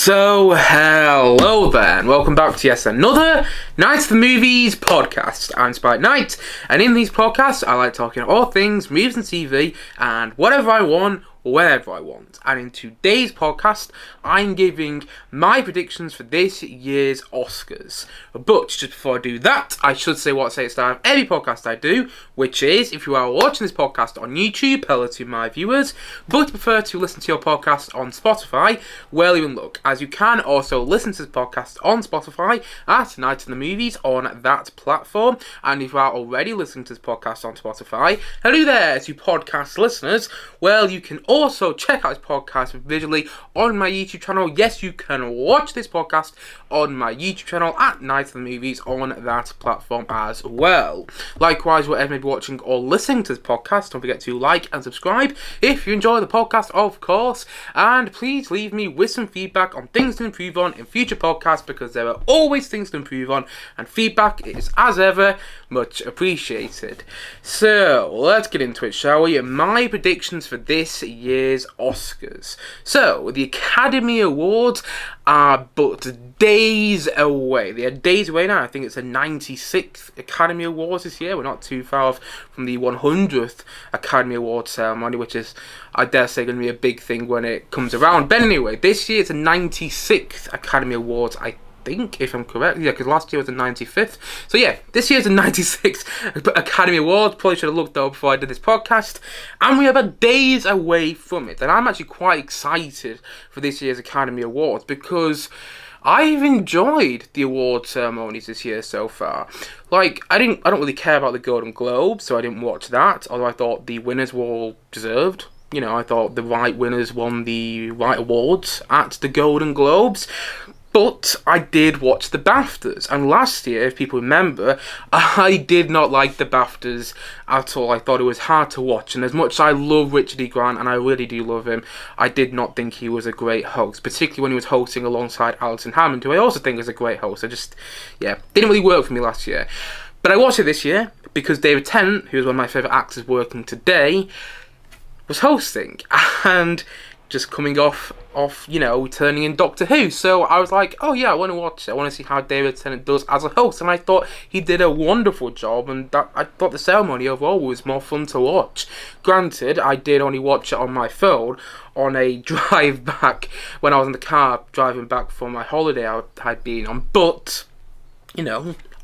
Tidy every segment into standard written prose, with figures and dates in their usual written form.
So, hello there, and welcome back to another Night of the Movies podcast. I'm Spike Knight, and in these podcasts, I like talking all things movies and TV, and whatever I want, wherever I want. And in today's podcast, I'm giving my predictions for this year's Oscars. But just before I do that, I should say what I say at the start of every podcast I do, which is, if you are watching this podcast on YouTube, hello to my viewers, but prefer to listen to your podcast on Spotify, well, even look, as you can also listen to this podcast on Spotify at Night of the Movies on that platform. And if you are already listening to this podcast on Spotify, hello there to podcast listeners. Well, you can also check out this podcast visually on my YouTube channel. Yes, you can watch this podcast on my YouTube channel at Night of the Movies on that platform as well. Likewise, whatever you may be watching or listening to this podcast, don't forget to like and subscribe if you enjoy the podcast, of course. And please leave me with some feedback on things to improve on in future podcasts, because there are always things to improve on, and feedback is, as ever, much appreciated. So, let's get into it, shall we? My predictions for this year's Oscars. So, the Academy Awards are but days away. They are days away now. I think it's the 96th Academy Awards this year. We're not too far off from the 100th Academy Awards ceremony, which is, I dare say, going to be a big thing when it comes around. But anyway, this year it's the 96th Academy Awards, I think, if I'm correct. Yeah, because last year was the 95th. So yeah, this year's the 96th Academy Awards. Probably should have looked though before I did this podcast. And we are about days away from it. And I'm actually quite excited for this year's Academy Awards, because I've enjoyed the award ceremonies this year so far. Like, I don't really care about the Golden Globes, so I didn't watch that, although I thought the winners were all deserved. You know, I thought the right winners won the right awards at the Golden Globes. But I did watch the BAFTAs, and last year, if people remember, I did not like the BAFTAs at all. I thought it was hard to watch, and as much as I love Richard E. Grant, and I really do love him, I did not think he was a great host, particularly when he was hosting alongside Alison Hammond, who I also think is a great host. Didn't really work for me last year. But I watched it this year, because David Tennant, who is one of my favourite actors working today, was hosting, and just coming off, turning in Doctor Who. So I was like, oh yeah, I want to watch it. I want to see how David Tennant does as a host. And I thought he did a wonderful job, and I thought the ceremony overall was more fun to watch. Granted, I did only watch it on my phone on a drive back when I was in the car driving back from my holiday I had been on. But,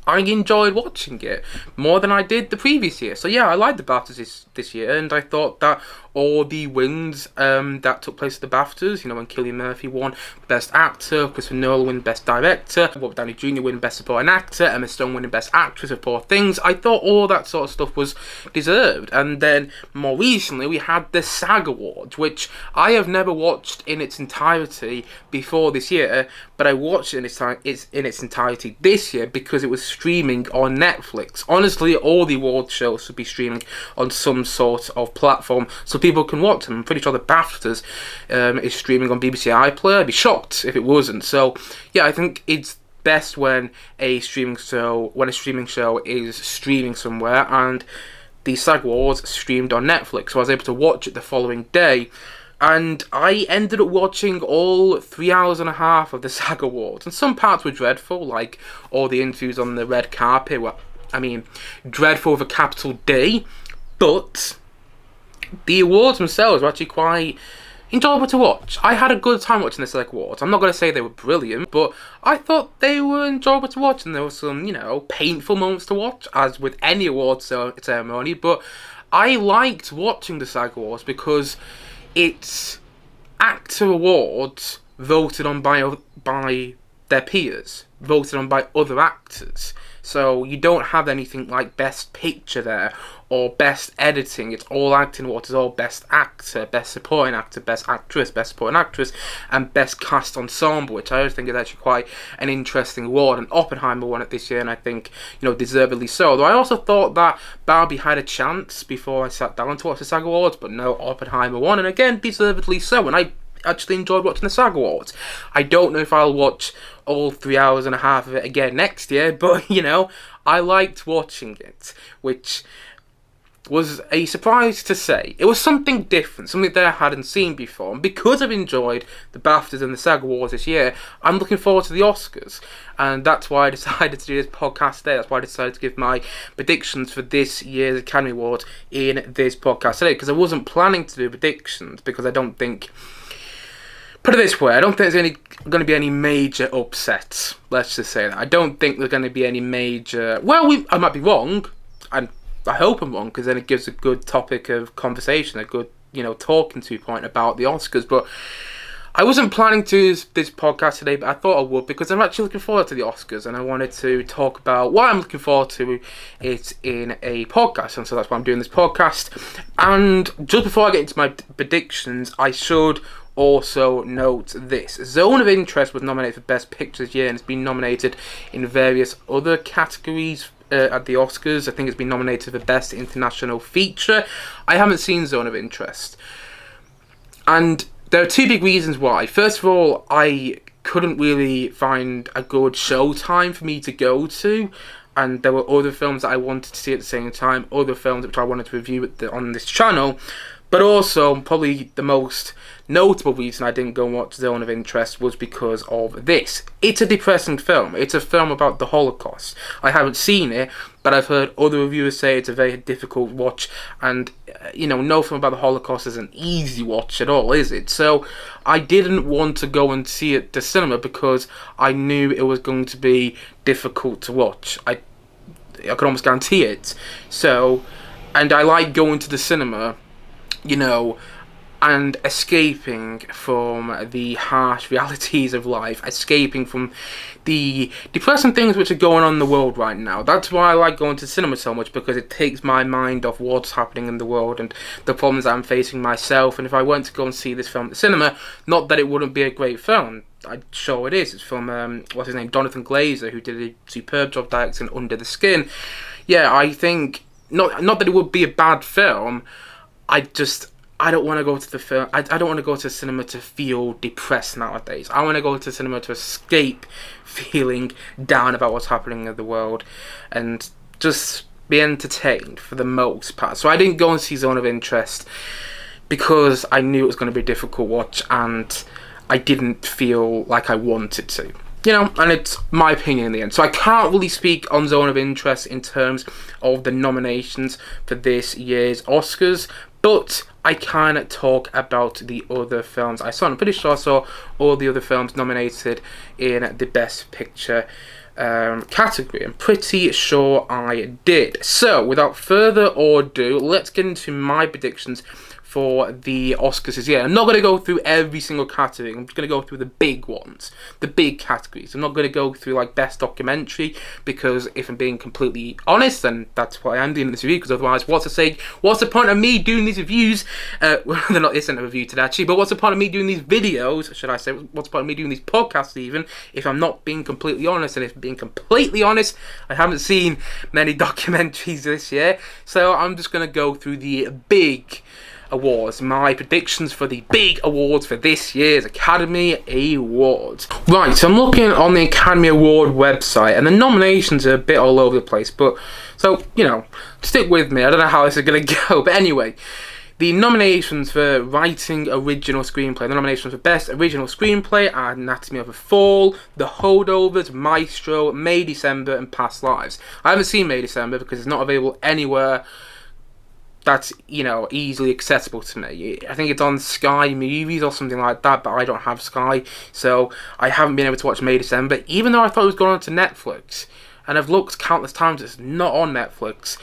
I enjoyed watching it more than I did the previous year. So yeah, I liked the BAFTAs this year, and I thought that all the wins that took place at the BAFTAs, when Cillian Murphy won Best Actor, Christopher Nolan won Best Director, Robert Downey Jr. won Best Supporting Actor, Emma Stone winning Best Actress of Poor Things, I thought all that sort of stuff was deserved. And then more recently we had the SAG Awards, which I have never watched in its entirety before this year, but I watched it in its entirety this year because it was streaming on Netflix. Honestly, all the award shows should be streaming on some sort of platform so people can watch them. I'm pretty sure the BAFTAs is streaming on BBC iPlayer. I'd be shocked if it wasn't. So yeah, I think it's best when a streaming show is streaming somewhere, and the SAG Awards streamed on Netflix, so I was able to watch it the following day. And I ended up watching all 3 hours and a half of the SAG Awards. And some parts were dreadful, like all the interviews on the red carpet were, dreadful with a capital D. But the awards themselves were actually quite enjoyable to watch. I had a good time watching the SAG Awards. I'm not going to say they were brilliant, but I thought they were enjoyable to watch. And there were some, painful moments to watch, as with any awards ceremony. But I liked watching the SAG Awards because it's actor awards voted on by their peers, voted on by other actors. So you don't have anything like Best Picture there or Best Editing. It's all acting awards. It's all Best Actor, Best Supporting Actor, Best Actress, Best Supporting Actress, and Best Cast Ensemble, which I always think is actually quite an interesting award. And Oppenheimer won it this year, and I think, deservedly so. Though I also thought that Barbie had a chance before I sat down to watch the SAG Awards, but no, Oppenheimer won, and again, deservedly so. And I actually enjoyed watching the SAG Awards. I don't know if I'll watch all 3 hours and a half of it again next year, but I liked watching it, which was a surprise to say. It was something different, something that I hadn't seen before. And because I've enjoyed the BAFTAs and the SAG Awards this year, I'm looking forward to the Oscars. And that's why I decided to do this podcast today. That's why I decided to give my predictions for this year's Academy Awards in this podcast today. Because I wasn't planning to do predictions, because I don't think... Put it this way, I don't think there's going to be any major upsets. Let's just say that. I don't think there's going to be any major... Well, I might be wrong, and I hope I'm wrong, because then it gives a good topic of conversation, a good, talking to point about the Oscars. But I wasn't planning to do this podcast today, but I thought I would, because I'm actually looking forward to the Oscars, and I wanted to talk about why I'm looking forward to it in a podcast, and so that's why I'm doing this podcast. And just before I get into my predictions, I should also note this. Zone of Interest was nominated for Best Picture this year, and it's been nominated in various other categories at the Oscars. I think it's been nominated for Best International Feature. I haven't seen Zone of Interest, and there are two big reasons why. First of all, I couldn't really find a good showtime for me to go to, and there were other films that I wanted to see at the same time, other films which I wanted to review on this channel. But also, probably the most notable reason I didn't go and watch Zone of Interest was because of this. It's a depressing film. It's a film about the Holocaust. I haven't seen it, but I've heard other reviewers say it's a very difficult watch, and, no film about the Holocaust is an easy watch at all, is it? So, I didn't want to go and see it at the cinema because I knew it was going to be difficult to watch. I could almost guarantee it. So, and I like going to the cinema, and escaping from the harsh realities of life, escaping from the depressing things which are going on in the world right now. That's why I like going to cinema so much, because it takes my mind off what's happening in the world and the problems I'm facing myself. And if I went to go and see this film at the cinema, not that it wouldn't be a great film, I'm sure it is. It's from, Jonathan Glazer, who did a superb job directing Under the Skin. Yeah, I think, not that it would be a bad film, I don't want to go to the film. I don't want to go to the cinema to feel depressed nowadays. I want to go to the cinema to escape feeling down about what's happening in the world and just be entertained for the most part. So I didn't go and see Zone of Interest because I knew it was going to be a difficult watch, and I didn't feel like I wanted to. And it's my opinion in the end. So I can't really speak on Zone of Interest in terms of the nominations for this year's Oscars, but I can talk about the other films I saw. I'm pretty sure I saw all the other films nominated in the Best Picture category. I'm pretty sure I did. So, without further ado, let's get into my predictions for the Oscars this year. I'm not going to go through every single category. I'm just going to go through the big ones, the big categories. I'm not going to go through like Best Documentary, because if I'm being completely honest, then that's why I'm doing this review, because otherwise what's the point of me doing these reviews? Well, this isn't a review today actually, but what's the point of me doing these videos, should I say, what's the point of me doing these podcasts even, if I'm not being completely honest? And if being completely honest, I haven't seen many documentaries this year, so I'm just going to go through the big awards, my predictions for the big awards for this year's Academy Awards. Right, so I'm looking on the Academy Award website, and the nominations are a bit all over the place, but, so, stick with me, I don't know how this is going to go, but anyway, the nominations for Writing Original Screenplay, the nominations for Best Original Screenplay are Anatomy of a Fall, The Holdovers, Maestro, May December, and Past Lives. I haven't seen May December because it's not available anywhere that's, easily accessible to me. I think it's on Sky Movies or something like that, but I don't have Sky, so I haven't been able to watch May December, even though I thought it was going on to Netflix. And I've looked countless times, it's not on Netflix,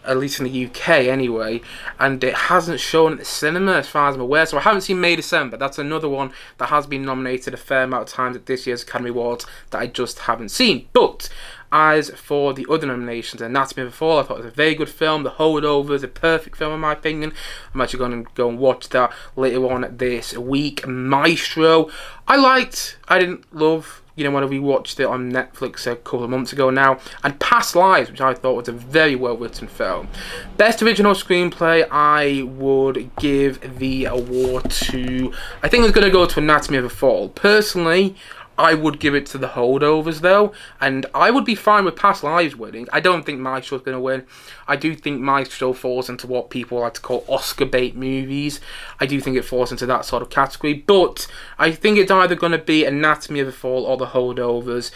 at least in the UK anyway, and it hasn't shown at the cinema as far as I'm aware, so I haven't seen May December. That's another one that has been nominated a fair amount of times at this year's Academy Awards that I just haven't seen. But as for the other nominations, Anatomy of a Fall, I thought it was a very good film. The Holdovers, a perfect film in my opinion. I'm actually going to go and watch that later on this week. Maestro, I didn't love, when I rewatched it on Netflix a couple of months ago now. And Past Lives, which I thought was a very well written film. Best Original Screenplay, I would give the award to, I think it's going to go to Anatomy of a Fall. Personally, I would give it to The Holdovers, though, and I would be fine with Past Lives winning. I don't think Maestro's going to win. I do think Maestro falls into what people like to call Oscar bait movies. I do think it falls into that sort of category, but I think it's either going to be Anatomy of a Fall or The Holdovers,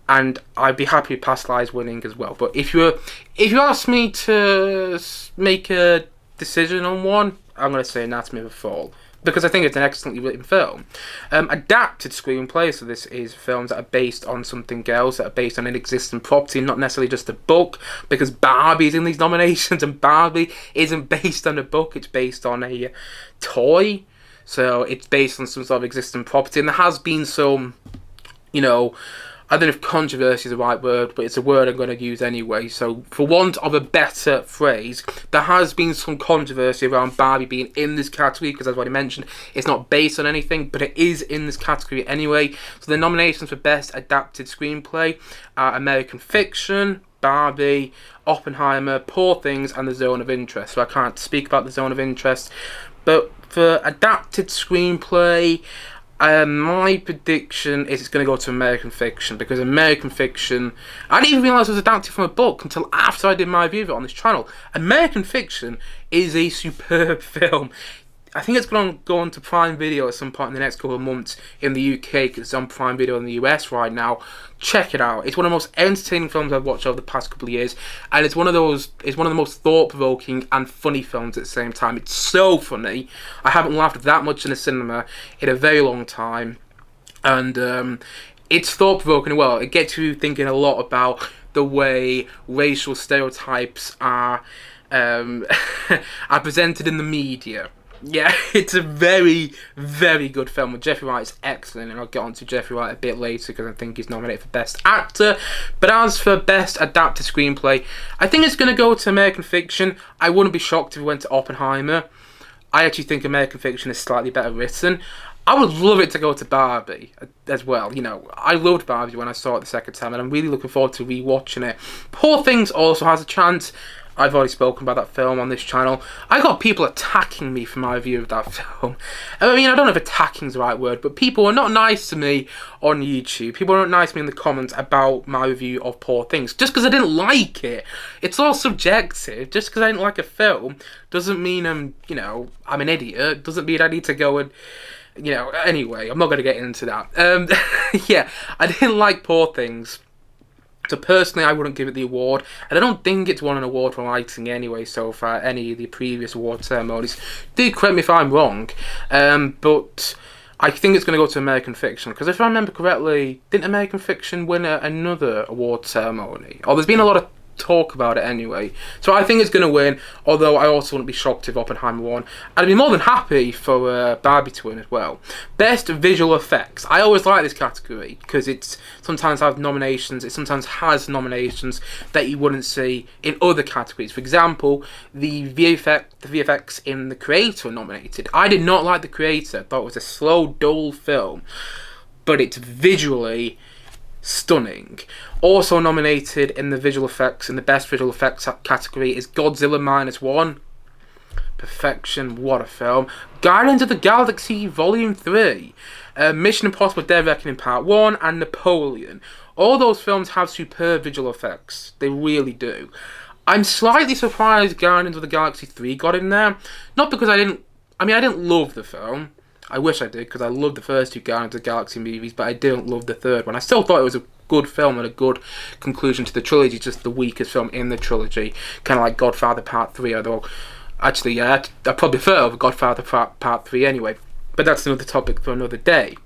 and I'd be happy with Past Lives winning as well. But if you ask me to make a decision on one, I'm going to say Anatomy of a Fall, because I think it's an excellently written film. Adapted screenplay, so this is films that are based on something else, that are based on an existing property, not necessarily just a book, because Barbie's in these nominations, and Barbie isn't based on a book, it's based on a toy, so it's based on some sort of existing property, and there has been some, I don't know if controversy is the right word, but it's a word I'm going to use anyway. So, for want of a better phrase, there has been some controversy around Barbie being in this category, because as I've already mentioned, it's not based on anything, but it is in this category anyway. So, the nominations for Best Adapted Screenplay are American Fiction, Barbie, Oppenheimer, Poor Things, and The Zone of Interest. So, I can't speak about The Zone of Interest, but for Adapted Screenplay, my prediction is it's going to go to American Fiction, because American Fiction, I didn't even realise it was adapted from a book until after I did my review of it on this channel. American Fiction is a superb film. I think it's going to go on to Prime Video at some point in the next couple of months in the UK, because it's on Prime Video in the US right now. Check it out. It's one of the most entertaining films I've watched over the past couple of years, and it's one of the most thought-provoking and funny films at the same time. It's so funny. I haven't laughed that much in the cinema in a very long time, and it's thought-provoking as well. It gets you thinking a lot about the way racial stereotypes are are presented in the media. Yeah, it's a very, very good film. Jeffrey Wright is excellent, and I'll get on to Jeffrey Wright a bit later because I think he's nominated for Best Actor. But as for Best Adapted Screenplay, I think it's going to go to American Fiction. I wouldn't be shocked if it went to Oppenheimer. I actually think American Fiction is slightly better written. I would love it to go to Barbie as well. I loved Barbie when I saw it the second time, and I'm really looking forward to rewatching it. Poor Things also has a chance. I've already spoken about that film on this channel. I got people attacking me for my review of that film. I mean, I don't know if attacking is the right word, but people were not nice to me on YouTube. People were not nice to me in the comments about my review of Poor Things. Just because I didn't like it. It's all subjective. Just because I didn't like a film doesn't mean I'm an idiot. Doesn't mean I need to go and, anyway, I'm not going to get into that. Yeah, I didn't like Poor Things. So personally, I wouldn't give it the award, and I don't think it's won an award for writing anyway so far, any of the previous award ceremonies. Do correct me if I'm wrong, but I think it's going to go to American Fiction, because if I remember correctly, didn't American Fiction win another award ceremony? Or there's been a lot of talk about it anyway. So I think it's going to win, although I also wouldn't be shocked if Oppenheimer won. I'd be more than happy for Barbie to win as well. Best Visual Effects. I always like this category because it sometimes has nominations that you wouldn't see in other categories. For example, the VFX in The Creator are nominated. I did not like The Creator. I thought it was a slow, dull film, but it's visually stunning. Also nominated in the best visual effects category is Godzilla -1. Perfection, what a film. Guardians of the Galaxy Volume 3, Mission Impossible Dead Reckoning Part 1, and Napoleon. All those films have superb visual effects. They really do. I'm slightly surprised Guardians of the Galaxy 3 got in there. Not because I didn't love the film. I wish I did, because I loved the first two Guardians of the Galaxy movies, but I didn't love the third one. I still thought it was a good film and a good conclusion to the trilogy, just the weakest film in the trilogy. Kind of like Godfather Part 3, although, actually, yeah, I probably prefer over Godfather Part 3 anyway. But that's another topic for another day.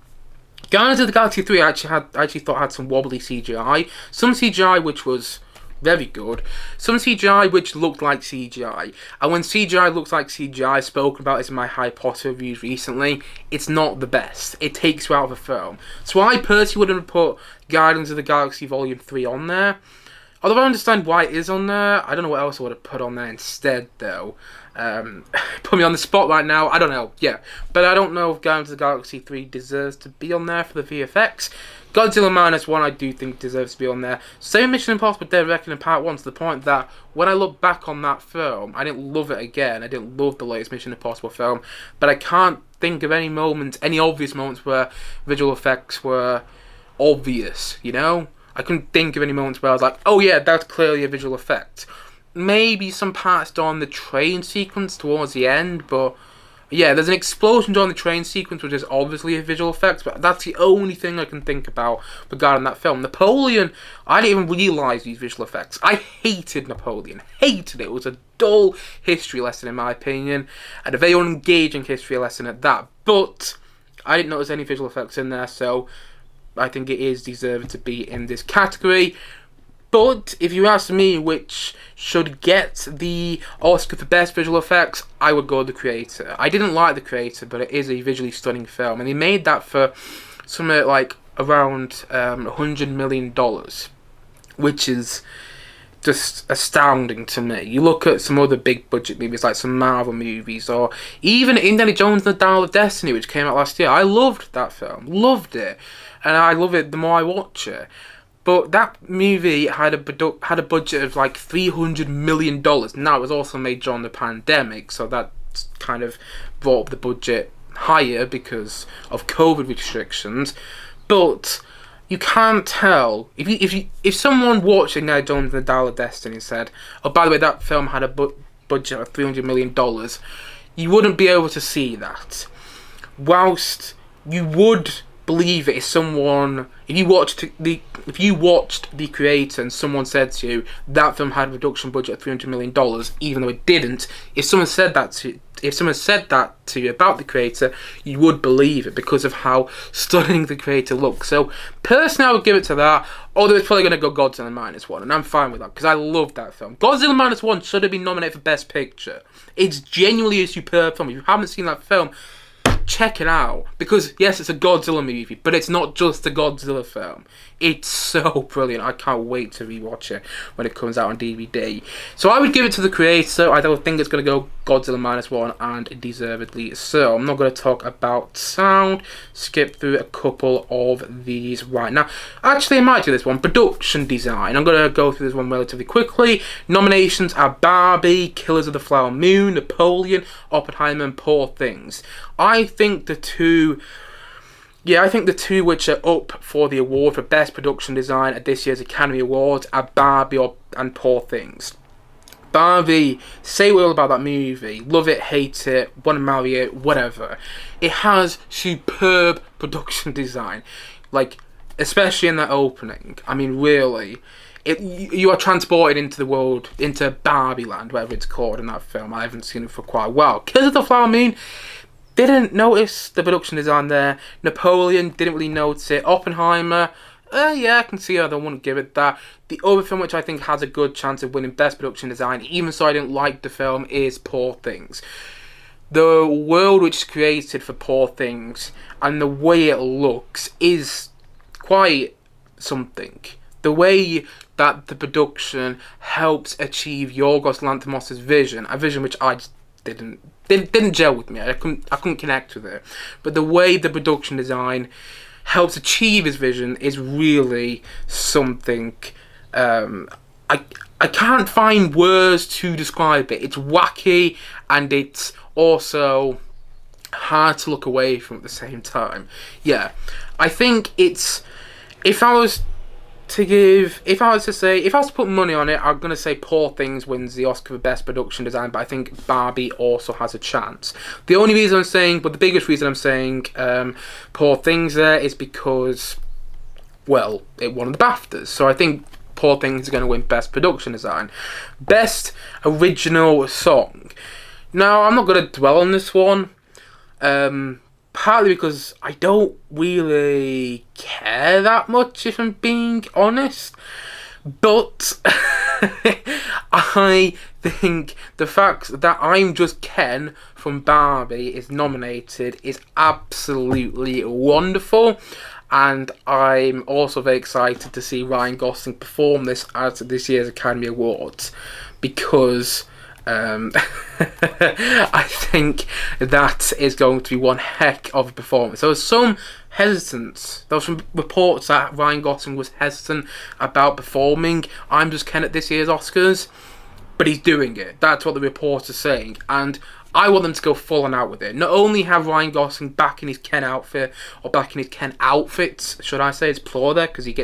Guardians of the Galaxy 3 I actually thought had some wobbly CGI. Some CGI which was very good. Some CGI which looked like CGI. And when CGI looks like CGI, I've spoken about this in my Harry Potter reviews recently, it's not the best. It takes you out of a film. So I personally wouldn't have put Guardians of the Galaxy Volume 3 on there. Although I understand why it is on there, I don't know what else I would have put on there instead though. Put me on the spot right now, I don't know, yeah. But I don't know if Guardians of the Galaxy 3 deserves to be on there for the VFX. Godzilla -1 I do think deserves to be on there. Same Mission Impossible Dead Reckoning Part 1, to the point that when I look back on that film, I didn't love it again. I didn't love the latest Mission Impossible film, but I can't think of any obvious moments where visual effects were obvious, you know? I couldn't think of any moments where I was like, oh yeah, that's clearly a visual effect. Maybe some parts during the train sequence towards the end, but yeah, there's an explosion during the train sequence, which is obviously a visual effect, but that's the only thing I can think about regarding that film. Napoleon, I didn't even realise these visual effects. I hated Napoleon. Hated it. It was a dull history lesson, in my opinion, and a very unengaging history lesson at that. But I didn't notice any visual effects in there, so I think it is deserving to be in this category. But if you ask me which should get the Oscar for Best Visual Effects, I would go The Creator. I didn't like The Creator, but it is a visually stunning film. And he made that for somewhere like around $100 million, which is just astounding to me. You look at some other big budget movies, like some Marvel movies, or even Indiana Jones and the Dial of Destiny, which came out last year. I loved that film. Loved it. And I love it the more I watch it. But that movie had a budget of like $300 million. Now, it was also made during the pandemic, so that kind of brought up the budget higher because of COVID restrictions. But you can't tell. If someone watching Indiana Jones and the Dial of Destiny said, oh, by the way, that film had a budget of $300 million, you wouldn't be able to see that. Whilst you would believe it if you watched The Creator and someone said to you that film had a production budget of $300 million, even though it didn't, if someone said that to you about The Creator, you would believe it because of how stunning The Creator looks. So personally, I would give it to that, although it's probably going to go Godzilla -1, and I'm fine with that because I love that film. Godzilla -1 should have been nominated for Best Picture. It's genuinely a superb film. If you haven't seen that film, check it out, because yes, it's a Godzilla movie, but it's not just a Godzilla film. It's so brilliant. I can't wait to rewatch it when it comes out on DVD. So I would give it to The Creator. I don't think it's going to go Godzilla -1, and deservedly so. I'm not going to talk about sound. Skip through a couple of these right now. Actually, I might do this one. Production design. I'm going to go through this one relatively quickly. Nominations are Barbie, Killers of the Flower Moon, Napoleon, Oppenheimer, and Poor Things. I think the two which are up for the award for Best Production Design at this year's Academy Awards are Barbie and Poor Things. Barbie, say what you will about that movie, love it, hate it, want to marry it, whatever. It has superb production design, like, especially in that opening. I mean, really, you are transported into the world, into Barbie Land, whatever it's called in that film. I haven't seen it for quite a while. Killers of the Flower Moon, didn't notice the production design there. Napoleon, didn't really notice it. Oppenheimer, yeah, I can see how they wouldn't give it that. The other film which I think has a good chance of winning Best Production Design, even so I didn't like the film, is Poor Things. The world which is created for Poor Things and the way it looks is quite something. The way that the production helps achieve Yorgos Lanthimos' vision, a vision which I just didn't gel with me. I couldn't connect with it. But the way the production design helps achieve his vision is really something. I can't find words to describe it. It's wacky, and it's also hard to look away from at the same time. Yeah, I think it's, if I was to put money on it, I'm going to say Poor Things wins the Oscar for Best Production Design, but I think Barbie also has a chance. The only reason I'm saying, but the biggest reason I'm saying Poor Things there is because, well, it won the BAFTAs, so I think Poor Things is going to win Best Production Design. Best Original Song. Now, I'm not going to dwell on this one. Partly because I don't really care that much, if I'm being honest. But I think the fact that I'm Just Ken from Barbie is nominated is absolutely wonderful. And I'm also very excited to see Ryan Gosling perform this at this year's Academy Awards, because I think that is going to be one heck of a performance. There was some hesitance. There was some reports that Ryan Gosling was hesitant about performing I'm Just Ken at this year's Oscars, but he's doing it. That's what the reports are saying, and I want them to go full on out with it. Not only have Ryan Gosling back in his Ken outfit, or back in his Ken outfits, should I say, it's plural there, because he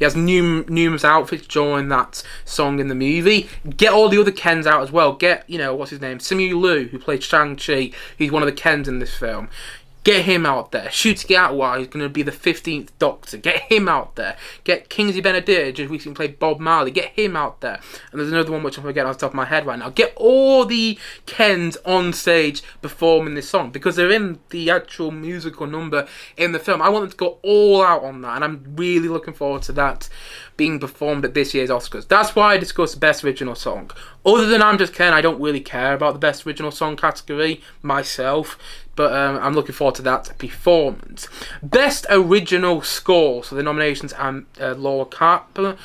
has numerous outfits during that song in the movie. Get all the other Kens out as well. Get, what's his name? Simu Liu, who played Shang-Chi, he's one of the Kens in this film. Get him out there. Shooting out while he's going to be the 15th Doctor. Get him out there. Get Kingsley Ben-Adir, just recently played Bob Marley. Get him out there. And there's another one which I'm forgetting off the top of my head right now. Get all the Kens on stage performing this song, because they're in the actual musical number in the film. I want them to go all out on that, and I'm really looking forward to that being performed at this year's Oscars. That's why I discussed Best Original Song. Other than I'm Just Ken, I don't really care about the Best Original Song category myself, but I'm looking forward to that performance. Best Original Score. So the nominations are Laura Carpenter.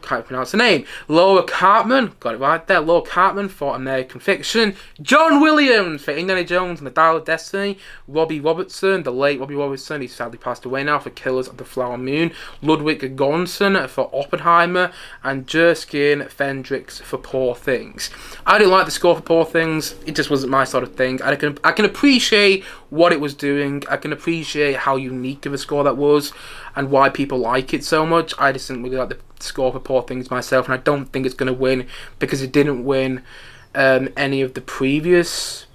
Can't pronounce the name. Laura Cartman, got it right there. Laura Cartman for American Fiction. John Williams for Indiana Jones and the Dial of Destiny. Robbie Robertson, the late Robbie Robertson, he's sadly passed away now, for Killers of the Flower Moon. Ludwig Göransson for Oppenheimer, and Jerskin Fendrix for Poor Things. I didn't like the score for Poor Things. It just wasn't my sort of thing. I can appreciate what it was doing. I can appreciate how unique of a score that was, and why people like it so much. I just didn't really like the score for Poor Things myself, and I don't think it's going to win, because it didn't win any of the previous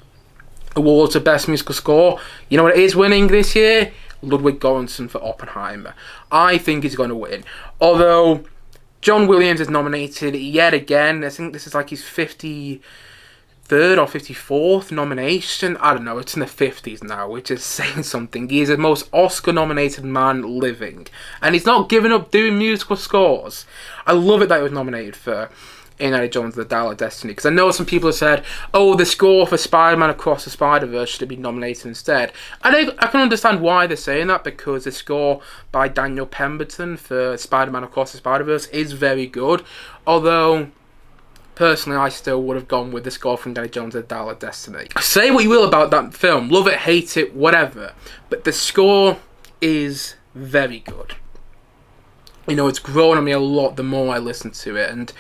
awards of Best Musical Score. You know what it is winning this year? Ludwig Göransson for Oppenheimer. I think he's going to win. Although John Williams is nominated yet again. I think this is like his 53rd or 54th nomination. I don't know, it's in the 50s now, which is saying something. He is the most Oscar-nominated man living, and he's not giving up doing musical scores. I love it that he was nominated for Indiana Jones and the Dial of Destiny, because I know some people have said, oh, the score for Spider-Man Across the Spider-Verse should have been nominated instead. I can understand why they're saying that, because the score by Daniel Pemberton for Spider-Man Across the Spider-Verse is very good, although personally, I still would have gone with the score from Indiana Jones and the Dial of Destiny. Say what you will about that film, love it, hate it, whatever, but the score is very good. It's grown on me a lot the more I listen to it, and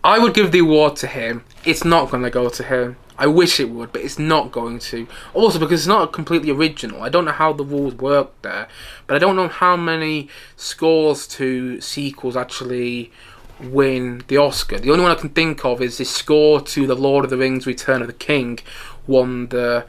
I would give the award to him. It's not going to go to him. I wish it would, but it's not going to. Also, because it's not completely original. I don't know how the rules work there, but I don't know how many scores to sequels actually win the Oscar. The only one I can think of is the score to The Lord of the Rings Return of the King won the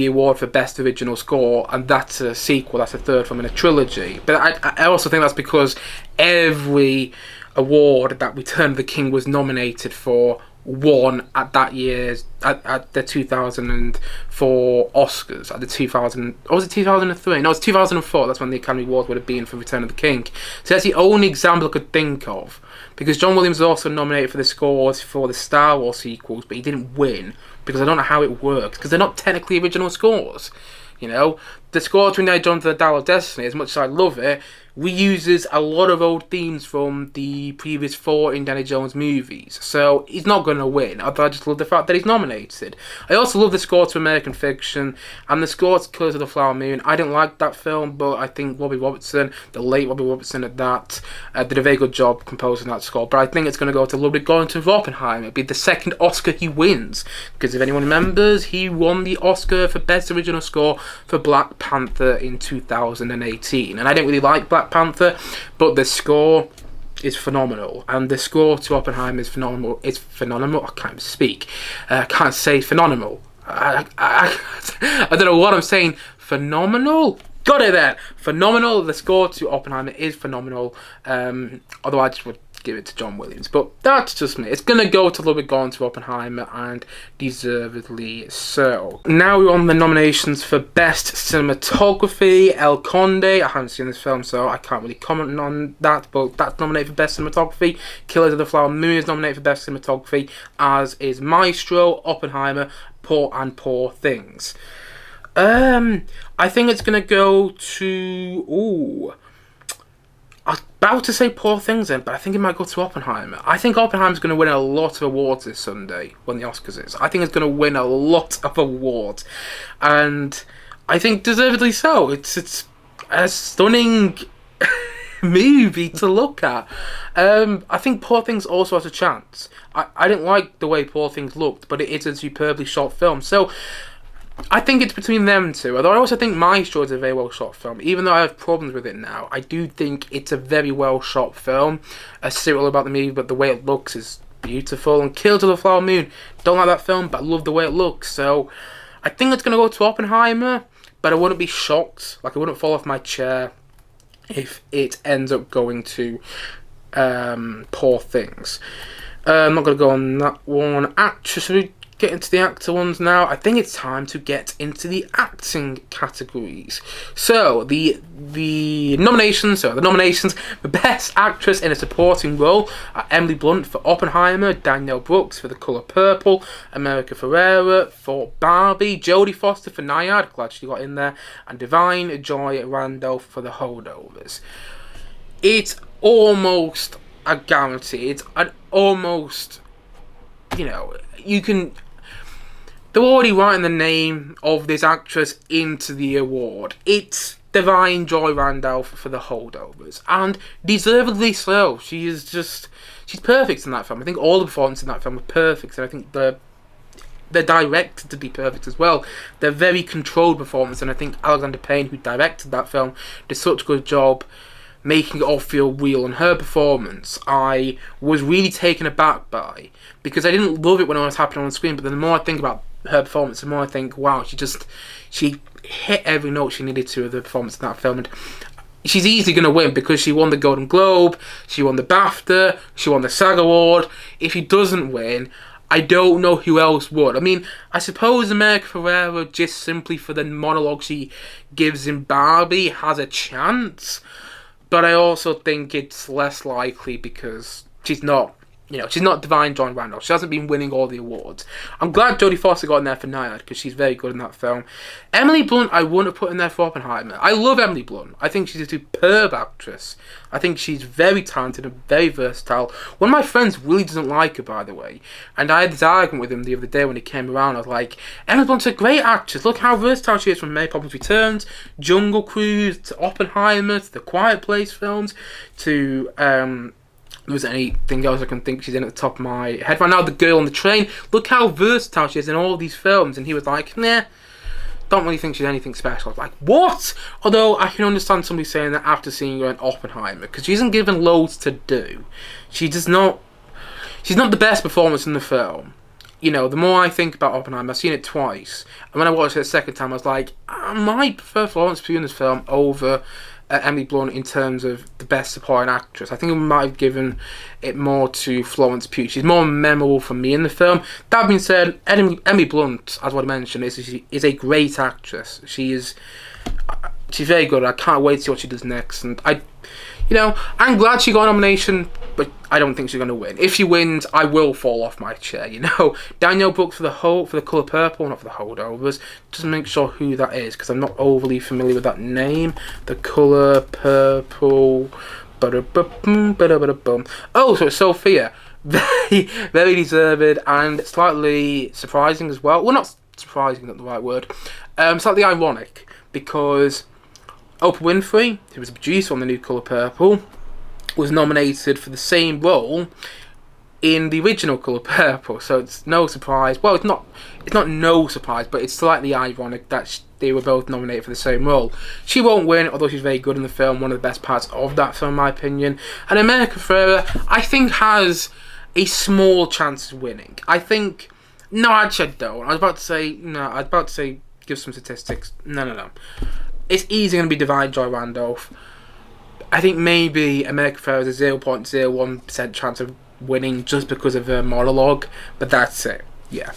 award for Best Original Score, and that's a sequel, that's a third film in a trilogy. But I also think that's because every award that Return of the King was nominated for won at that year's at the 2004 Oscars, at the 2000, or was it 2003? No, it's 2004. That's when the Academy Award would have been for Return of the King. So that's the only example I could think of, because John Williams was also nominated for the scores for the Star Wars sequels, but he didn't win, because I don't know how it works, because they're not technically original scores. The score to Indiana Jones and the Dial of Destiny, as much as I love it, reuses a lot of old themes from the previous 4 Indiana Jones movies. So he's not going to win, although I just love the fact that he's nominated. I also love the score to American Fiction and the score to Killers of the Flower Moon. I didn't like that film, but I think Robbie Robertson, the late Robbie Robertson at that, did a very good job composing that score. But I think it's going to go to Ludwig Göransson for Oppenheimer. It'll be the second Oscar he wins, because if anyone remembers, he won the Oscar for Best Original Score for Black Panther in 2018. And I didn't really like Black Panther, but the score is phenomenal, and the score to Oppenheimer is phenomenal. It's phenomenal. I can't speak. I can't say phenomenal. I don't know what I'm saying. Phenomenal. Got it there. Phenomenal. The score to Oppenheimer is phenomenal. Although I just would give it to John Williams, but that's just me. It's gonna go to Ludwig Göransson to Oppenheimer, and deservedly so. Now we're on the nominations for Best Cinematography. El Conde, I haven't seen this film, so I can't really comment on that, but that's nominated for Best Cinematography. Killers of the Flower Moon is nominated for Best Cinematography, as is Maestro, Oppenheimer, Poor Things. I think it's gonna go to I was about to say Poor Things then, but I think it might go to Oppenheimer. I think Oppenheimer's going to win a lot of awards this Sunday, when the Oscars is. I think it's going to win a lot of awards, and I think deservedly so. It's a stunning movie to look at. I think Poor Things also has a chance. I didn't like the way Poor Things looked, but it is a superbly shot film. So I think it's between them two. Although I also think Maestro is a very well shot film. Even though I have problems with it now, I do think it's a very well shot film. I say all about the movie, but the way it looks is beautiful. And Killers of the Flower Moon, don't like that film, but I love the way it looks. So I think it's going to go to Oppenheimer, but I wouldn't be shocked. Like, I wouldn't fall off my chair if it ends up going to Poor Things. I'm not going to go on that one. Actress, should we get into the actor ones now? I think it's time to get into the acting categories. So, the nominations for Best Actress in a Supporting Role are Emily Blunt for Oppenheimer, Danielle Brooks for The Colour Purple, America Ferrera for Barbie, Jodie Foster for Nyad, glad she got in there, and Divine Joy Randolph for The Holdovers. It's almost a guarantee. It's an almost, you can... They're already writing the name of this actress into the award. It's Divine Joy Randolph for The Holdovers, and deservedly so. She's perfect in that film. I think all the performances in that film are perfect, and I think they're directed to be perfect as well. They're very controlled performances, and I think Alexander Payne, who directed that film, did such a good job making it all feel real. And her performance, I was really taken aback by, because I didn't love it when it was happening on screen, but then the more I think about her performance, the more I think, wow, she hit every note she needed to with the performance in that film. And she's easily going to win because she won the Golden Globe, she won the BAFTA, she won the SAG Award. If she doesn't win, I don't know who else would. I mean, I suppose America Ferrera, just simply for the monologue she gives in Barbie, has a chance. But I also think it's less likely because she's not Divine Joy Randolph. She hasn't been winning all the awards. I'm glad Jodie Foster got in there for Nyad because she's very good in that film. Emily Blunt, I wouldn't have put in there for Oppenheimer. I love Emily Blunt. I think she's a superb actress. I think she's very talented and very versatile. One of my friends really doesn't like her, by the way. And I had this argument with him the other day when he came around. I was like, Emily Blunt's a great actress. Look how versatile she is, from Mary Poppins Returns, Jungle Cruise, to Oppenheimer, to the Quiet Place films, to... there was anything else I can think she's in at the top of my head right now. The Girl on the Train. Look how versatile she is in all these films. And he was like, nah, don't really think she's anything special. I was like, what? Although I can understand somebody saying that after seeing her in Oppenheimer, because she isn't given loads to do. She's not the best performance in the film. The more I think about Oppenheimer, I've seen it twice, and when I watched it the second time, I was like, I might prefer Florence Pugh in this film over Emily Blunt in terms of the best supporting actress. I think I might have given it more to Florence Pugh. She's more memorable for me in the film. That being said, Emily Blunt, as what I mentioned, is a great actress. She's very good. I can't wait to see what she does next. And I'm glad she got a nomination, but I don't think she's going to win. If she wins, I will fall off my chair. Danielle Brooks for the Colour Purple, not for The Holdovers. Just make sure who that is, because I'm not overly familiar with that name. The Colour Purple. Oh, so it's Sophia. Very, very deserved and slightly surprising as well. Well, not surprising, not the right word. Slightly ironic, because Oprah Winfrey, who was a producer on the new Colour Purple, was nominated for the same role in the original Colour Purple. So it's no surprise. Well, it's not no surprise, but it's slightly ironic that they were both nominated for the same role. She won't win, although she's very good in the film. One of the best parts of that film, in my opinion. And America Ferrera, I think, has a small chance of winning. No, actually, I don't. I was about to say, give some statistics. No. It's easily going to be Divine Joy Randolph. I think maybe America Ferrera has a 0.01% chance of winning just because of her monologue, but that's it. Yeah.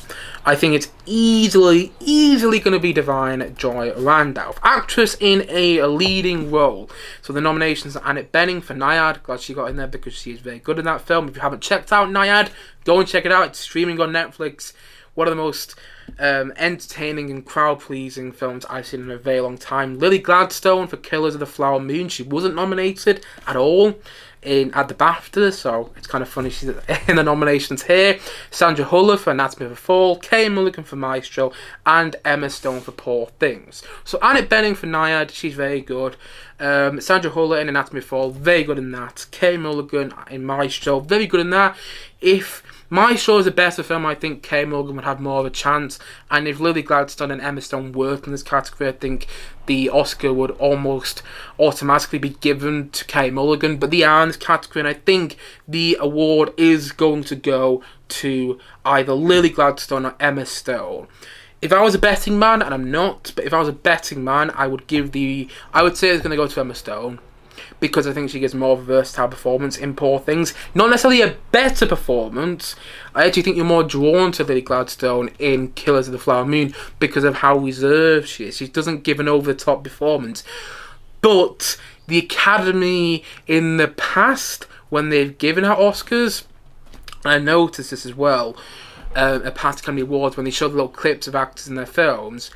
I think it's easily going to be Divine Joy Randolph. Actress in a leading role. So the nominations are Annette Bening for Nyad. Glad she got in there because she is very good in that film. If you haven't checked out Nyad, go and check it out. It's streaming on Netflix. One of the most entertaining and crowd-pleasing films I've seen in a very long time. Lily Gladstone for Killers of the Flower Moon. She wasn't nominated at all. at the BAFTA, so it's kind of funny she's in the nominations here. Sandra Hüller for Anatomy of a Fall, Kay Mulligan for Maestro, and Emma Stone for Poor Things. So Annette Bening for Naiad, she's very good. Sandra Hüller in Anatomy of a Fall, very good in that. Kay Mulligan in Maestro, very good in that. If Maestro is a better film, I think Kay Mulligan would have more of a chance, and if Lily Gladstone and Emma Stone worked in this category, I think the Oscar would almost automatically be given to Kay Mulligan, but they are in this category, and I think the award is going to go to either Lily Gladstone or Emma Stone. If I was a betting man, and I'm not, but if I was a betting man, I would say it's going to go to Emma Stone, because I think she gives more of a versatile performance in Poor Things. Not necessarily a better performance. I actually think you're more drawn to Lily Gladstone in Killers of the Flower Moon because of how reserved she is. She doesn't give an over-the-top performance. But the Academy in the past, when they've given her Oscars, I noticed this as well, at past Academy Awards, when they show the little clips of actors in their films,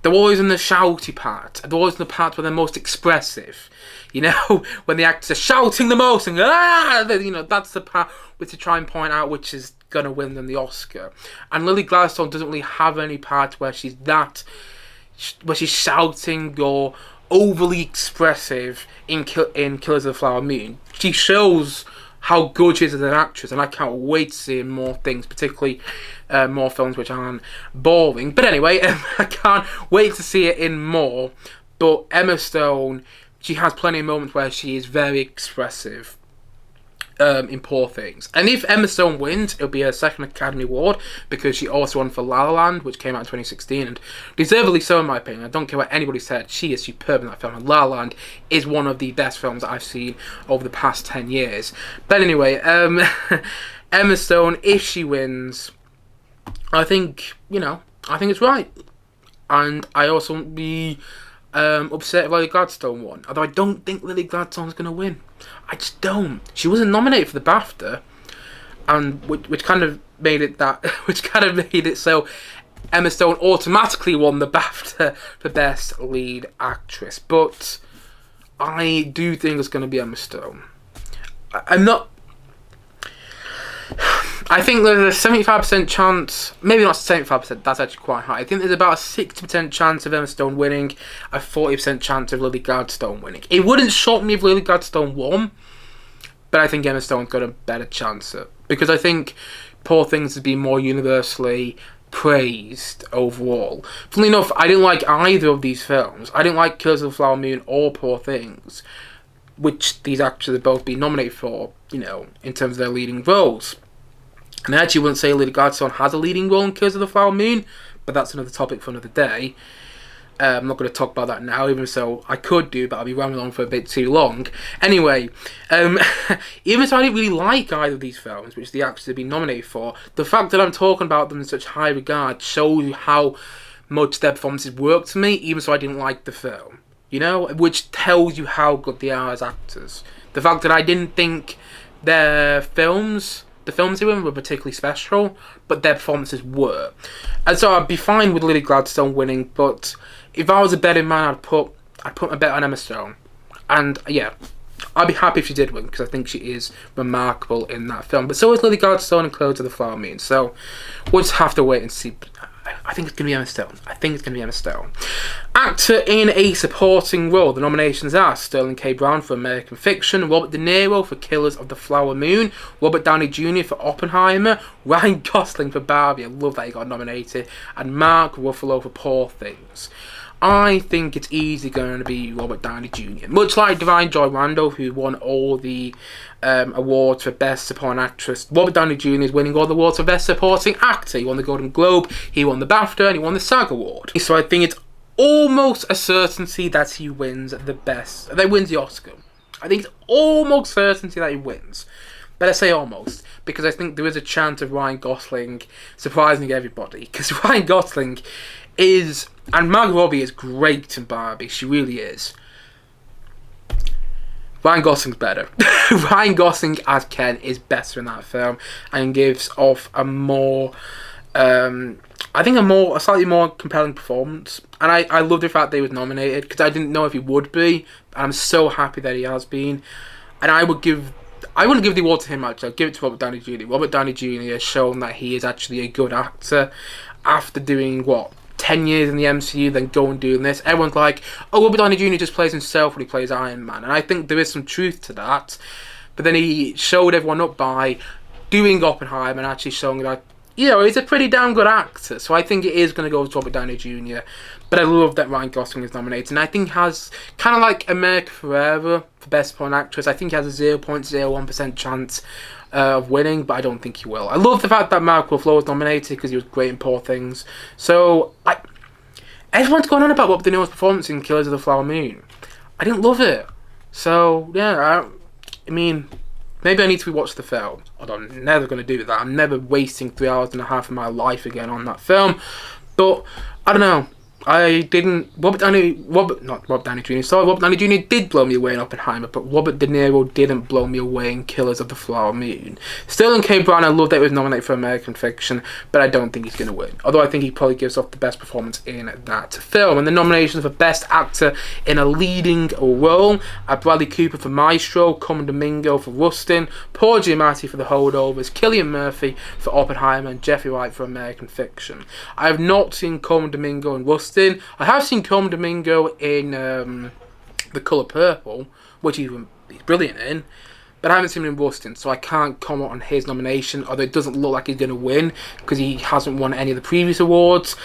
they're always in the shouty part. They're always in the part where they're most expressive. You know, when the actors are shouting the most and that's the part which to try and point out which is going to win them the Oscar. And Lily Gladstone doesn't really have any part where she's shouting or overly expressive in Killers of the Flower Moon. She shows how good she is as an actress, and I can't wait to see more things, particularly more films which aren't boring. But anyway, I can't wait to see it in more. But Emma Stone, she has plenty of moments where she is very expressive in Poor Things. And if Emma Stone wins, it'll be her second Academy Award, because she also won for La La Land, which came out in 2016, and deservedly so in my opinion. I don't care what anybody said, she is superb in that film, and La La Land is one of the best films I've seen over the past 10 years. But anyway, Emma Stone, if she wins, I think it's right. And I also won't be upset if Lily Gladstone won. Although I don't think Lily Gladstone's going to win. I just don't. She wasn't nominated for the BAFTA, and which kind of made it so Emma Stone automatically won the BAFTA for Best Lead Actress. But I do think it's going to be Emma Stone. I think there's a 75% chance, maybe not 75%, that's actually quite high. I think there's about a 60% chance of Emma Stone winning, a 40% chance of Lily Gladstone winning. It wouldn't shock me if Lily Gladstone won, but I think Emma Stone's got a better chance at, because I think Poor Things has been more universally praised overall. Funnily enough, I didn't like either of these films. I didn't like Killers of the Flower Moon or Poor Things, which these actors have both been nominated for, in terms of their leading roles. And I actually wouldn't say Lily Gladstone has a leading role in Killers of the Flower Moon, but that's another topic for another day. I'm not going to talk about that now, even so I could do, but I'll be rambling on for a bit too long. Anyway, even so I didn't really like either of these films, which the actors have been nominated for, the fact that I'm talking about them in such high regard shows you how much their performances worked to me, even so I didn't like the film. Which tells you how good they are as actors. The fact that I didn't think the films they were in were particularly special, but their performances were. And so I'd be fine with Lily Gladstone winning, but if I was a betting man, I'd put my bet on Emma Stone. And yeah, I'd be happy if she did win, because I think she is remarkable in that film. But so is Lily Gladstone in Killers of the Flower Moon. So we'll just have to wait and see. I think it's going to be Emma Stone. Actor in a supporting role. The nominations are Sterling K. Brown for American Fiction, Robert De Niro for Killers of the Flower Moon, Robert Downey Jr. for Oppenheimer, Ryan Gosling for Barbie, I love that he got nominated, and Mark Ruffalo for Poor Things. I think it's easily going to be Robert Downey Jr. Much like Divine Joy Randall, who won all the awards for Best Supporting Actress, Robert Downey Jr. is winning all the awards for Best Supporting Actor. He won the Golden Globe, he won the BAFTA, and he won the SAG Award. So I think it's almost a certainty that he wins that he wins the Oscar. I think it's almost certainty that he wins. But I say almost, because I think there is a chance of Ryan Gosling surprising everybody. Because Ryan Gosling is, and Margot Robbie is great in Barbie, she really is. Ryan Gosling's better. Ryan Gosling as Ken is better in that film and gives off a slightly more compelling performance. And I love the fact that he was nominated, because I didn't know if he would be, and I'm so happy that he has been. and I wouldn't give the award to him actually. I'd give it to Robert Downey Jr. Robert Downey Jr. has shown that he is actually a good actor after doing 10 years in the MCU, then go and doing this. Everyone's like, oh, Robert Downey Jr. just plays himself when he plays Iron Man, and I think there is some truth to that. But then he showed everyone up by doing Oppenheimer and actually showing that, he's a pretty damn good actor. So I think it is going to go to Robert Downey Jr. But I love that Ryan Gosling is nominated, and I think has kind of like America Ferrera for Best Supporting Actress. I think he has a 0.01% chance of winning, but I don't think he will. I love the fact that Mark Ruffalo was nominated because he was great in Poor Things. So everyone's gone on about Robert De Niro's performance in Killers of the Flower Moon. I didn't love it. So yeah, I mean, maybe I need to rewatch the film. Although I'm never going to do that. I'm never wasting 3 hours and a half of my life again on that film. But I don't know. Robert Downey Jr. did blow me away in Oppenheimer, but Robert De Niro didn't blow me away in Killers of the Flower Moon. Sterling K. Brown, I love that he was nominated for American Fiction, but I don't think he's going to win. Although I think he probably gives off the best performance in that film. And the nominations for Best Actor in a Leading Role are Bradley Cooper for Maestro, Colman Domingo for Rustin, Paul Giamatti for The Holdovers, Cillian Murphy for Oppenheimer, and Jeffrey Wright for American Fiction. I have not seen Colman Domingo in Rustin. I have seen Colman Domingo in The Colour Purple, which he's brilliant in, but I haven't seen him in Rustin, so I can't comment on his nomination, although it doesn't look like he's going to win, because he hasn't won any of the previous awards.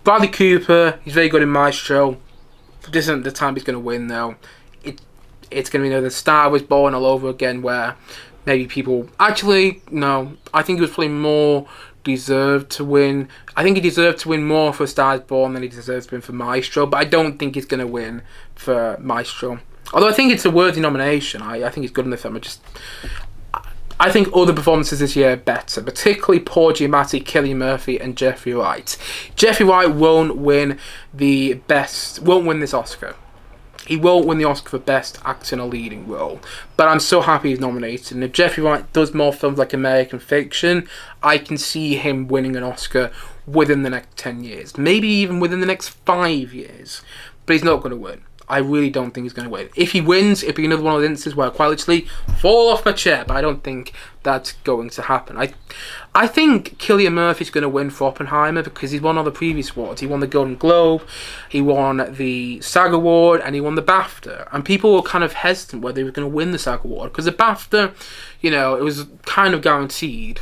Bradley Cooper, he's very good in Maestro. This isn't the time he's going to win, though. It's going to be another Star Was Born all over again, where maybe people... Actually, no, I think he was probably more... deserved to win. I think he deserved to win more for Stars Born than he deserves to win for Maestro, but I don't think he's going to win for Maestro. Although I think it's a worthy nomination. I think he's good in the film. I think other performances this year are better, particularly Paul Giamatti, Cillian Murphy, and Jeffrey Wright. Jeffrey Wright won't win this Oscar. He won't win the Oscar for Best Actor in a Leading Role, but I'm so happy he's nominated. And if Jeffrey Wright does more films like American Fiction, I can see him winning an Oscar within the next 10 years. Maybe even within the next 5 years. But he's not going to win. I really don't think he's going to win. If he wins, it'll be another one of those instances where I quite literally fall off my chair, but I don't think that's going to happen. I think Cillian Murphy's going to win for Oppenheimer because he's won all the previous awards. He won the Golden Globe, he won the SAG Award, and he won the BAFTA. And people were kind of hesitant whether he was going to win the SAG Award because the BAFTA, it was kind of guaranteed.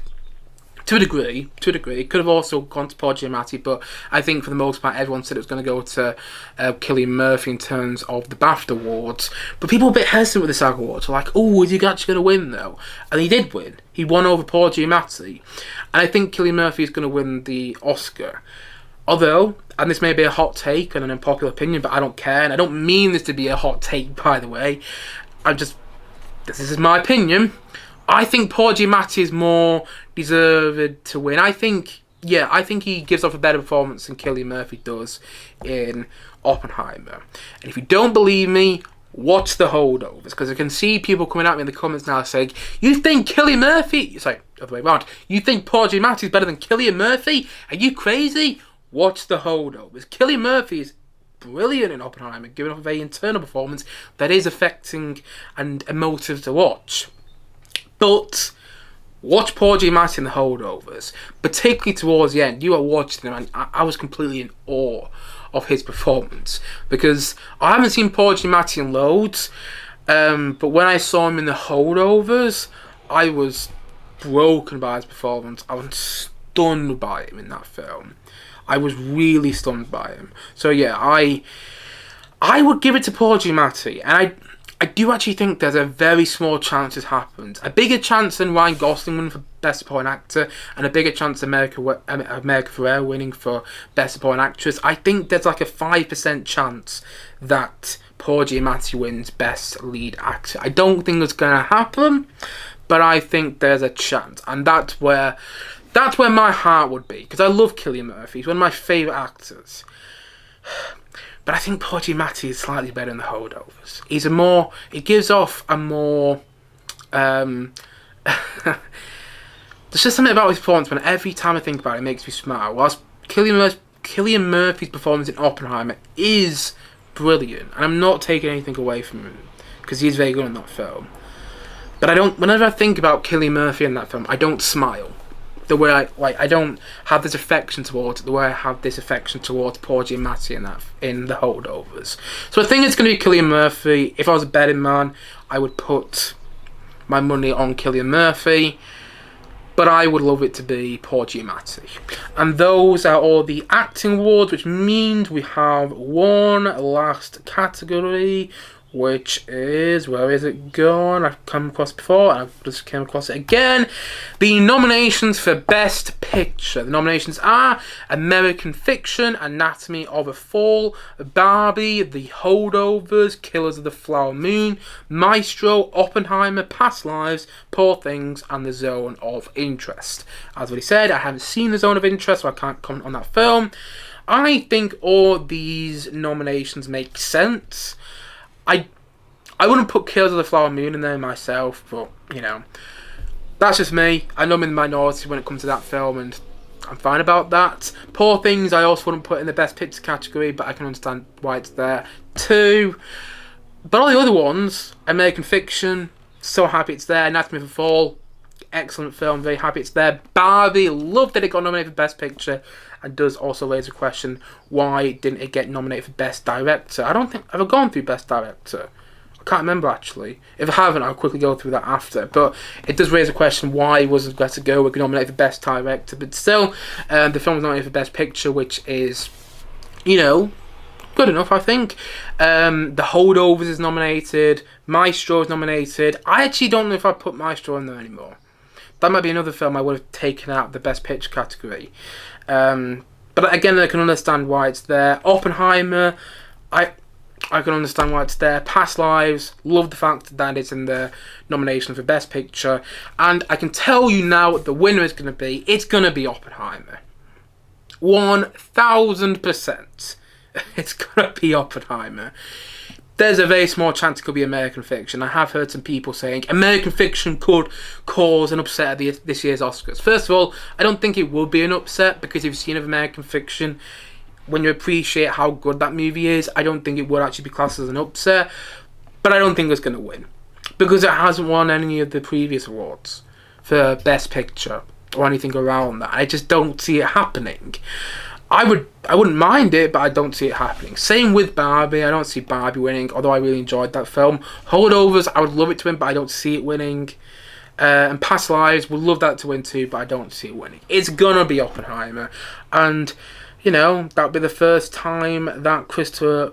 To a degree. It could have also gone to Paul Giamatti, but I think for the most part everyone said it was going to go to Cillian Murphy in terms of the BAFTA awards. But people were a bit hesitant with the SAG Awards. Like, oh, is he actually going to win though? And he did win. He won over Paul Giamatti. And I think Cillian Murphy is going to win the Oscar. Although, and this may be a hot take and an unpopular opinion, but I don't care. And I don't mean this to be a hot take, by the way. This is my opinion. I think Paul Giamatti is more deserved to win. I think he gives off a better performance than Cillian Murphy does in Oppenheimer. And if you don't believe me, watch The Holdovers, because I can see people coming at me in the comments now saying, you think Cillian Murphy... Sorry, other way around. You think Paul Giamatti is better than Cillian Murphy? Are you crazy? Watch The Holdovers. Cillian Murphy is brilliant in Oppenheimer, giving off a very internal performance that is affecting and emotive to watch. But watch Paul Giamatti in The Holdovers, particularly towards the end. You are watching him, and I was completely in awe of his performance, because I haven't seen Paul Giamatti in loads, but when I saw him in The Holdovers, I was broken by his performance. I was stunned by him in that film. I was really stunned by him. So yeah, I would give it to Paul Giamatti, and I do actually think there's a very small chance this happens. A bigger chance than Ryan Gosling winning for Best Supporting Actor, and a bigger chance America Ferrera winning for Best Supporting Actress. I think there's like a 5% chance that Paul Giamatti wins Best Lead Actor. I don't think it's going to happen, but I think there's a chance, and that's where my heart would be, because I love Cillian Murphy. He's one of my favourite actors. But I think Paul Giamatti is slightly better in The Holdovers. It gives off a more... there's just something about his performance when every time I think about it makes me smile. Whilst Cillian Murphy's performance in Oppenheimer is brilliant, and I'm not taking anything away from him, because he's very good in that film. But I don't. Whenever I think about Cillian Murphy in that film, I don't smile. The way I don't have this affection towards it, the way I have this affection towards Paul Giamatti in The Holdovers. So I think it's going to be Cillian Murphy. If I was a betting man, I would put my money on Cillian Murphy, but I would love it to be Paul Giamatti. And those are all the acting awards, which means we have one last category, which is, where is it gone? I've come across it before, and I've just came across it again. The nominations for Best Picture. The nominations are American Fiction, Anatomy of a Fall, Barbie, The Holdovers, Killers of the Flower Moon, Maestro, Oppenheimer, Past Lives, Poor Things, and The Zone of Interest. As already said, I haven't seen The Zone of Interest, so I can't comment on that film. I think all these nominations make sense. I wouldn't put Killers of the Flower Moon in there myself, but, you know, that's just me. I know I'm in the minority when it comes to that film, and I'm fine about that. Poor Things I also wouldn't put in the Best Picture category, but I can understand why it's there too. But all the other ones, American Fiction, so happy it's there. Anatomy of a Fall, excellent film, very happy it's there. Barbie, love that it got nominated for Best Picture, and does also raise a question, why didn't it get nominated for Best Director? I don't think I've gone through Best Director. I can't remember actually. If I haven't, I'll quickly go through that after. But it does raise a question, why wasn't Greta Gerwig nominated for Best Director? But still, the film was nominated for Best Picture, which is, you know, good enough, I think. The Holdovers is nominated. Maestro is nominated. I actually don't know if I put Maestro in there anymore. That might be another film I would have taken out of the Best Picture category. But again, I can understand why it's there. Oppenheimer, I can understand why it's there. Past Lives, love the fact that it's in the nomination for Best Picture. And I can tell you now what the winner is going to be. It's going to be Oppenheimer. 1000%. It's going to be Oppenheimer. There's a very small chance it could be American Fiction. I have heard some people saying American Fiction could cause an upset at this year's Oscars. First of all, I don't think it will be an upset, because if you've seen American Fiction, when you appreciate how good that movie is, I don't think it would actually be classed as an upset. But I don't think it's going to win, because it hasn't won any of the previous awards for Best Picture or anything around that. I just don't see it happening. I wouldn't mind it, but I don't see it happening. Same with Barbie. I don't see Barbie winning, although I really enjoyed that film. Holdovers, I would love it to win, but I don't see it winning. And Past Lives, would love that to win too, but I don't see it winning. It's gonna be Oppenheimer, and you know, that'll be the first time that Christopher,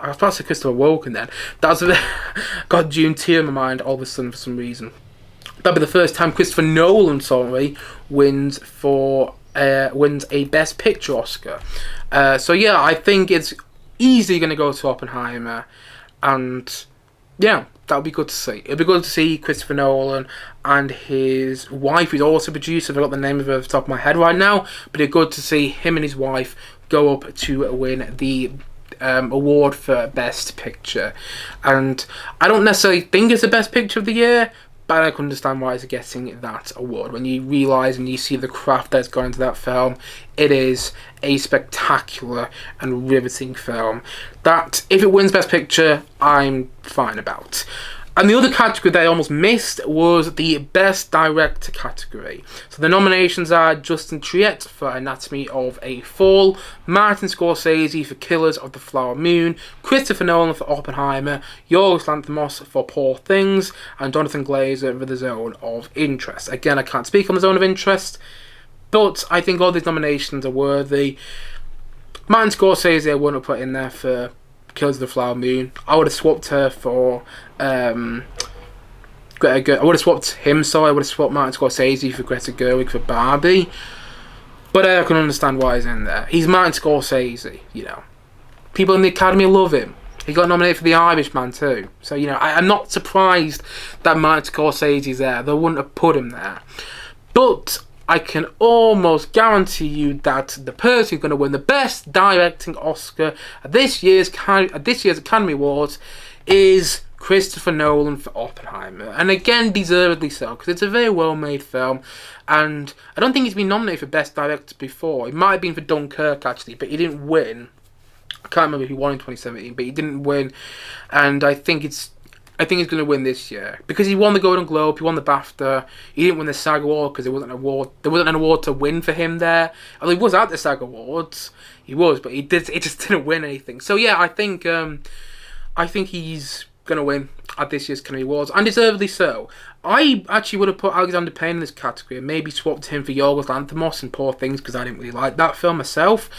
I was about to say Christopher Walken then. That's got June tear in my mind all of a sudden for some reason. That'll be the first time Christopher Nolan, wins a Best Picture Oscar. So yeah, I think it's easily going to go to Oppenheimer, and yeah, that would be good to see. It'd be good to see Christopher Nolan and his wife, who's also a producer. I've got the name of her off the top of my head right now, but it's good to see him and his wife go up to win the award for Best Picture. And I don't necessarily think it's the Best Picture of the year, but I can understand why it's getting that award. When you realise and you see the craft that's gone into that film, it is a spectacular and riveting film that, if it wins Best Picture, I'm fine about. And the other category that I almost missed was the Best Director category. So the nominations are Justin Triet for Anatomy of a Fall, Martin Scorsese for Killers of the Flower Moon, Christopher Nolan for Oppenheimer, Yorgos Lanthimos for Poor Things, and Jonathan Glazer for The Zone of Interest. Again, I can't speak on The Zone of Interest, but I think all these nominations are worthy. Martin Scorsese I wouldn't have put in there for Killers of the Flower Moon. I would have swapped her for I would have swapped him, I would have swapped Martin Scorsese for Greta Gerwig for Barbie. But I can understand why he's in there. He's Martin Scorsese, you know. People in the Academy love him. He got nominated for The Irishman too. So, you know, I'm not surprised that Martin Scorsese's there. They wouldn't have put him there. But I can almost guarantee you that the person who's going to win the Best Directing Oscar at this year's Academy Awards is Christopher Nolan for Oppenheimer. And again, deservedly so, because it's a very well-made film. And I don't think he's been nominated for Best Director before. It might have been for Dunkirk, actually, but he didn't win. I can't remember who won in 2017, but he didn't win. And I think it's I think he's going to win this year because he won the Golden Globe, he won the BAFTA, he didn't win the SAG Award because there wasn't an award to win for him there. Although he was at the SAG Awards, he was, but he just didn't win anything. So yeah, I think he's going to win at this year's Academy Awards, and deservedly so. I actually would have put Alexander Payne in this category and maybe swapped him for Yorgos Lanthimos and Poor Things because I didn't really like that film myself.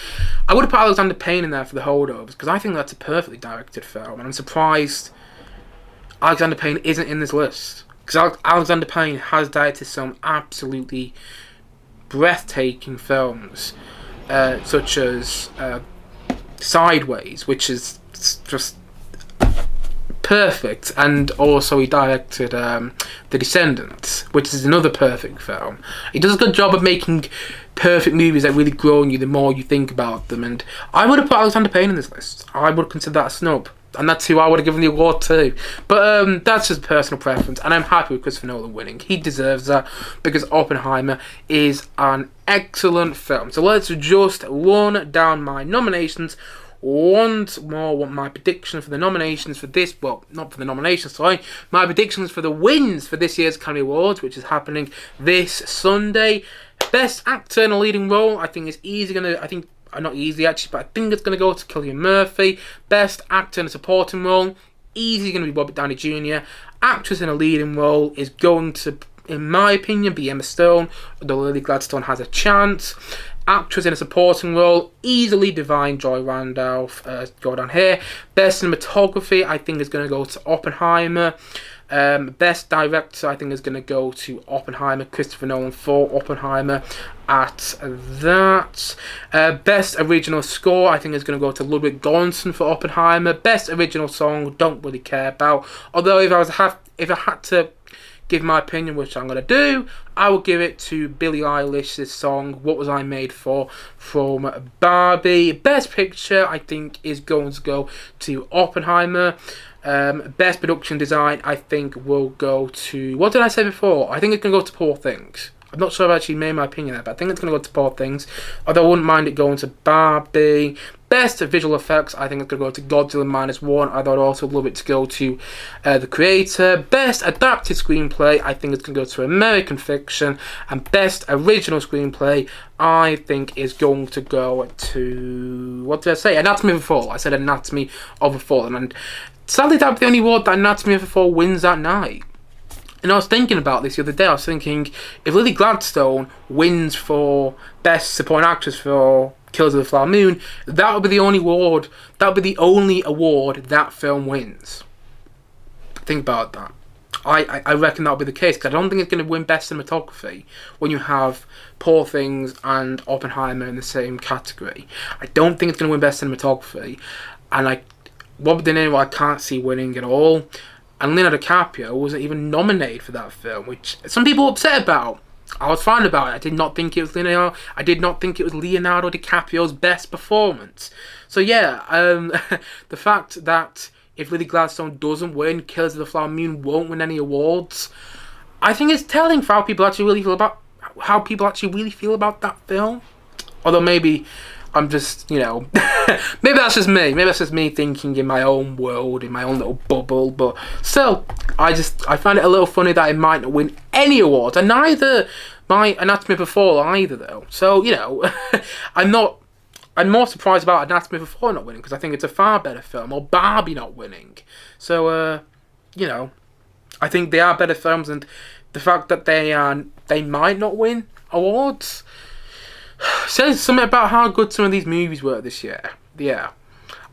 I would have put Alexander Payne in there for The Holdovers because I think that's a perfectly directed film, and I'm surprised Alexander Payne isn't in this list because Alexander Payne has directed some absolutely breathtaking films, such as Sideways, which is just perfect, and also he directed The Descendants, which is another perfect film. He does a good job of making perfect movies that really grow on you the more you think about them, and I would have put Alexander Payne in this list. I would consider that a snub, and that's who I would have given the award to. But that's just personal preference, and I'm happy with Christopher Nolan winning. He deserves that because Oppenheimer is an excellent film. So let's just run down my nominations once more. What my prediction for the nominations for this, well, not for the nominations, sorry, my predictions for the wins for this year's Academy Awards, which is happening this Sunday. Best actor in a leading role, I think is not easy actually, but I think it's going to go to Cillian Murphy. Best actor in a supporting role, easy going to be Robert Downey Jr. Actress in a leading role is going to, in my opinion, be Emma Stone, although Lily Gladstone has a chance. Actress in a supporting role, easily Divine Joy Randolph, go down here. Best cinematography, I think is going to go to Oppenheimer. Best director, I think is going to go to Oppenheimer, Christopher Nolan for Oppenheimer at that. Best original score, I think is going to go to Ludwig Göransson for Oppenheimer. Best original song, don't really care about. Although if I had to give my opinion, which I'm going to do, I will give it to Billie Eilish's song What Was I Made For from Barbie. Best picture, I think, is going to go to Oppenheimer. Best production design, I think, will go to... What did I say before? I think it's going to go to Poor Things. I'm not sure I've actually made my opinion there, but I think it's going to go to Poor Things. Although I wouldn't mind it going to Barbie. Best visual effects, I think it's going to go to Godzilla -1. I'd also love it to go to The Creator. Best adapted screenplay, I think it's going to go to American Fiction. And best original screenplay, I think is going to go to... What did I say? Anatomy of a Fall. I said Anatomy of a Fall. And sadly, that would be the only award that Anatomy of a Fall wins that night. And I was thinking about this the other day. I was thinking, if Lily Gladstone wins for Best Supporting Actress for Killers of the Flower Moon, that would be the only award. That would be the only award that film wins. Think about that. I reckon that would be the case, because I don't think it's going to win Best Cinematography when you have Poor Things and Oppenheimer in the same category. I don't think it's going to win Best Cinematography, and Robert De Niro I can't see winning at all. And Leonardo DiCaprio wasn't even nominated for that film, which some people were upset about. I was fine about it. I did not think it was Leonardo DiCaprio's best performance. So yeah, the fact that if Lily Gladstone doesn't win, Killers of the Flower Moon won't win any awards, I think it's telling for how people actually really feel about that film. Although maybe I'm just, maybe that's just me. Maybe that's just me thinking in my own world, in my own little bubble. But still, I find it a little funny that it might not win any awards, and neither my Anatomy of a Fall either, though. So I'm more surprised about Anatomy of a Fall not winning, because I think it's a far better film, or Barbie not winning. So I think they are better films, and the fact that they might not win awards says something about how good some of these movies were this year. Yeah.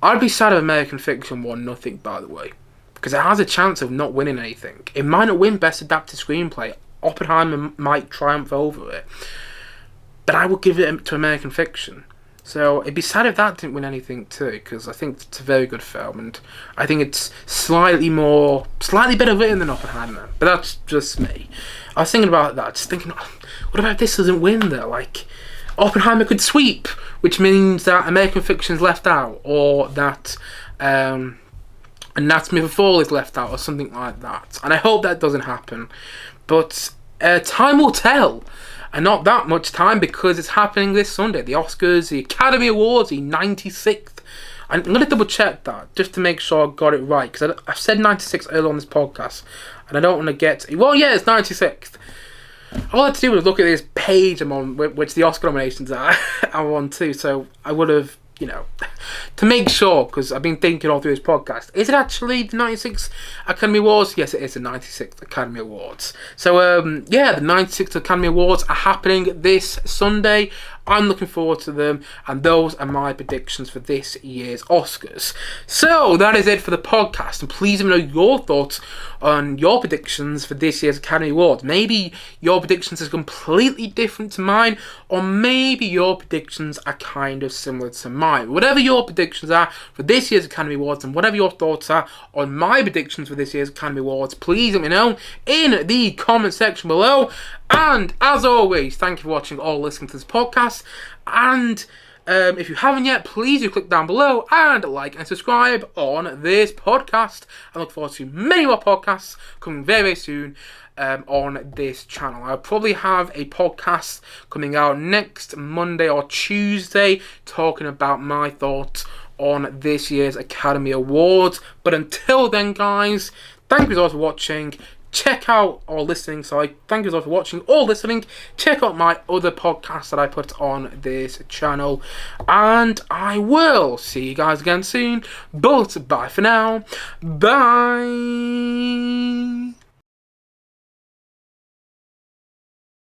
I'd be sad if American Fiction won nothing, by the way, because it has a chance of not winning anything. It might not win Best Adapted Screenplay. Oppenheimer might triumph over it. But I would give it to American Fiction. So it'd be sad if that didn't win anything too, because I think it's a very good film, and I think it's slightly better written than Oppenheimer. But that's just me. I was thinking about that, just thinking, what about if this doesn't win though? Oppenheimer could sweep, which means that American Fiction's left out, or that Anatomy of a Fall is left out, or something like that. And I hope that doesn't happen. But time will tell. And not that much time, because it's happening this Sunday. The Oscars, the Academy Awards, the 96th I'm going to double check that just to make sure I got it right, because I've said 96 earlier on this podcast, and I don't want to get... Well, yeah, it's 96th. All I had to do was look at this page I'm on, which the Oscar nominations are on too, so I would have, to make sure, because I've been thinking all through this podcast, is it actually the 96th Academy Awards? Yes, it is the 96th Academy Awards. So, yeah, the 96th Academy Awards are happening this Sunday. I'm looking forward to them, and those are my predictions for this year's Oscars. So, that is it for the podcast, and please let me know your thoughts on your predictions for this year's Academy Awards. Maybe your predictions are completely different to mine, or maybe your predictions are kind of similar to mine. Whatever your predictions are for this year's Academy Awards, and whatever your thoughts are on my predictions for this year's Academy Awards, please let me know in the comment section below. And as always, thank you for watching or listening to this podcast. And if you haven't yet, please do click down below and like and subscribe on this podcast. I look forward to many more podcasts coming very, very soon on this channel. I'll probably have a podcast coming out next Monday or Tuesday talking about my thoughts on this year's Academy Awards. But until then, guys, thank you all for watching. Check out or listening, thank you all for watching or listening. Check out my other podcasts that I put on this channel. And I will see you guys again soon. But bye for now. Bye.